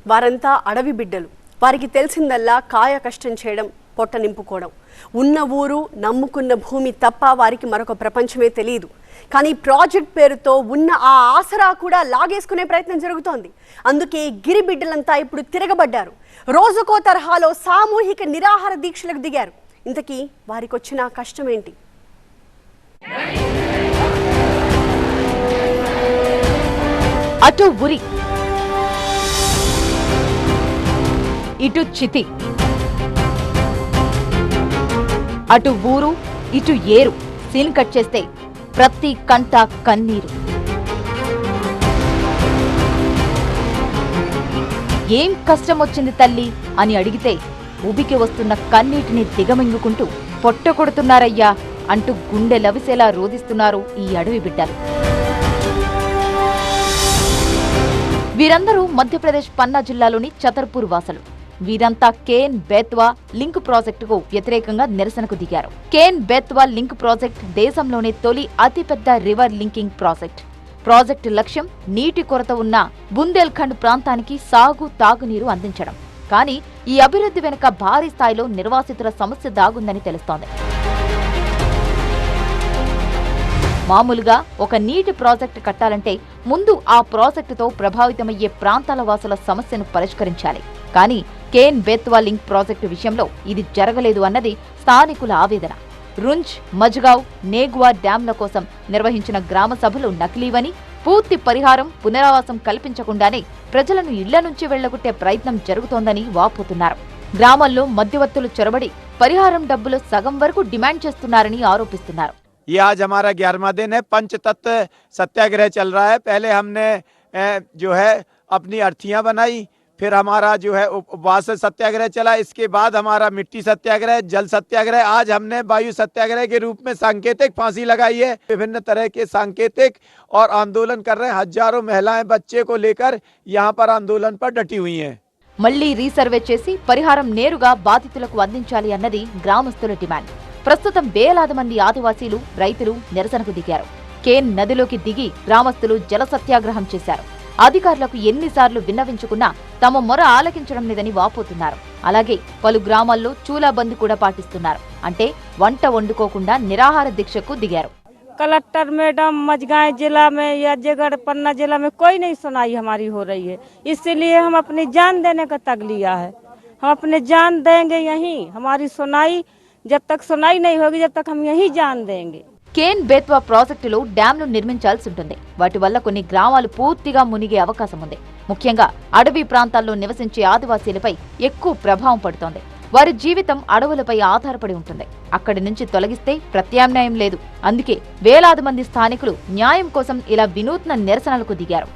వారంతా అడవి బిడ్డలు. వారికి తెలిసిందల్లా కాయ కష్టం చేయడం, పొట్ట నింపుకోవడం. ఉన్న ఊరు, నమ్ముకున్న భూమి తప్ప వారికి మరొక ప్రపంచమే తెలియదు. కానీ ప్రాజెక్ట్ పేరుతో ఉన్న ఆ ఆసరా కూడా లాగేసుకునే ప్రయత్నం జరుగుతోంది. అందుకే గిరి బిడ్డలంతా ఇప్పుడు తిరగబడ్డారు. రోజుకో తరహాలో సామూహిక నిరాహార దీక్షలకు దిగారు. ఇంతకీ వారికి వచ్చిన కష్టం ఏంటి? అటు ఉరి, ఇటు చితి, అటు ఊరు, ఇటు ఏరు. సీన్ కట్ చేస్తే ప్రతి కంట కన్నీరు. ఏం కష్టం వచ్చింది తల్లి అని అడిగితే ఉబికి వస్తున్న కన్నీటిని దిగమింగుకుంటూ పొట్ట కొడుతున్నారయ్యా అంటూ గుండె లవిసేలా రోదిస్తున్నారు ఈ అడవి బిడ్డలు. వీరందరూ మధ్యప్రదేశ్ పన్నా జిల్లాలోని చతర్పూర్ వాసులు. వీరంతా కేన్ బేత్వా లింక్ ప్రాజెక్టుకు వ్యతిరేకంగా నిరసనకు దిగారు. కేన్ బేత్వా లింక్ ప్రాజెక్ట్ దేశంలోనే తొలి అతిపెద్ద రివర్ లింకింగ్ ప్రాజెక్ట్. ప్రాజెక్టు లక్ష్యం నీటి కొరత ఉన్న బుందేల్ఖండ్ ప్రాంతానికి సాగు, తాగునీరు అందించడం. కానీ ఈ అభివృద్ధి వెనుక భారీ స్థాయిలో నిర్వాసితుల సమస్య దాగుందని తెలుస్తోంది. మామూలుగా ఒక నీటి ప్రాజెక్టు కట్టాలంటే ముందు ఆ ప్రాజెక్టుతో ప్రభావితమయ్యే ప్రాంతాల వాసుల సమస్యను పరిష్కరించాలి. కానీ కేన్ బేత్వా లింక్ ప్రాజెక్టు విషయంలో ఇది జరగలేదు అన్నది స్థానికుల ఆవేదన. రుంజ్, మజ్గావ్, నేగ్వా డ్యాంల కోసం నిర్వహించిన గ్రామ సభలు నకిలీవని, పూర్తి పరిహారం, పునరావాసం కల్పించకుండానే ప్రజలను ఇళ్ల నుంచి వెళ్లగొట్టే ప్రయత్నం జరుగుతోందని వాపోతున్నారు. గ్రామాల్లో మధ్యవర్తులు చొరబడి పరిహారం డబ్బులు సగం వరకు డిమాండ్ చేస్తున్నారని ఆరోపిస్తున్నారు. ये आज हमारा 11वां दिन है। पंचतत्व सत्याग्रह चल रहा है। पहले हमने जो है अपनी अर्थियां बनाई, फिर हमारा जो है उपवास सत्याग्रह चला, इसके बाद हमारा मिट्टी सत्याग्रह, जल सत्याग्रह, आज हमने वायु सत्याग्रह के रूप में सांकेतिक फांसी लगाई है। विभिन्न तरह के सांकेतिक और आंदोलन कर रहे हैं। हजारों महिलाएं बच्चे को लेकर यहाँ पर आंदोलन पर डटी हुई हैं। మళ్లీ రీసర్వే చేసి పరిహారం నేరుగా బాధితులకు అందించాలి అన్నది గ్రామస్తుల డిమాండ్. ప్రస్తుతం వేలాది మంది ఆదివాసీలు, రైతులు నిరసనకు దిగారు. కేన్ నదిలోకి దిగి గ్రామస్తులు జల సత్యాగ్రహం చేశారు. అధికారులకు ఎన్నిసార్లు విన్నవించుకున్నా తమ మొర ఆలకించడం లేదని వాపోతున్నారు. అలాగే పలు గ్రామాల్లో చూలాబందీ కూడా పాటిస్తున్నారు. అంటే వంట వండుకోకుండా నిరాహార దీక్షకు దిగారు. कलेक्टर मैडम मझगांव जिला में या जयगढ़ पन्ना जिला में कोई नहीं सुनाई हमारी हो रही है, इसीलिए हम अपनी जान देने का तग लिया है। हम अपने जान देंगे यहीं, हमारी सुनाई जब तक सुनाई नहीं होगी जब तक हम यहीं जान देंगे। కేన్ బేత్వా ప్రాజెక్టులో డ్యాంలు నిర్మించాల్సి ఉంటుంది. వాటి వల్ల కొన్ని గ్రామాలు పూర్తిగా మునిగే అవకాశం ఉంది. ముఖ్యంగా అడవి ప్రాంతాల్లో నివసించే ఆదివాసీలపై ఎక్కువ ప్రభావం పడుతోంది. వారి జీవితం అడవులపై ఆధారపడి ఉంటుంది. అక్కడి నుంచి తొలగిస్తే ప్రత్యామ్నాయం లేదు. అందుకే వేలాది మంది స్థానికులు న్యాయం కోసం ఇలా వినూత్న నిరసనలకు దిగారు.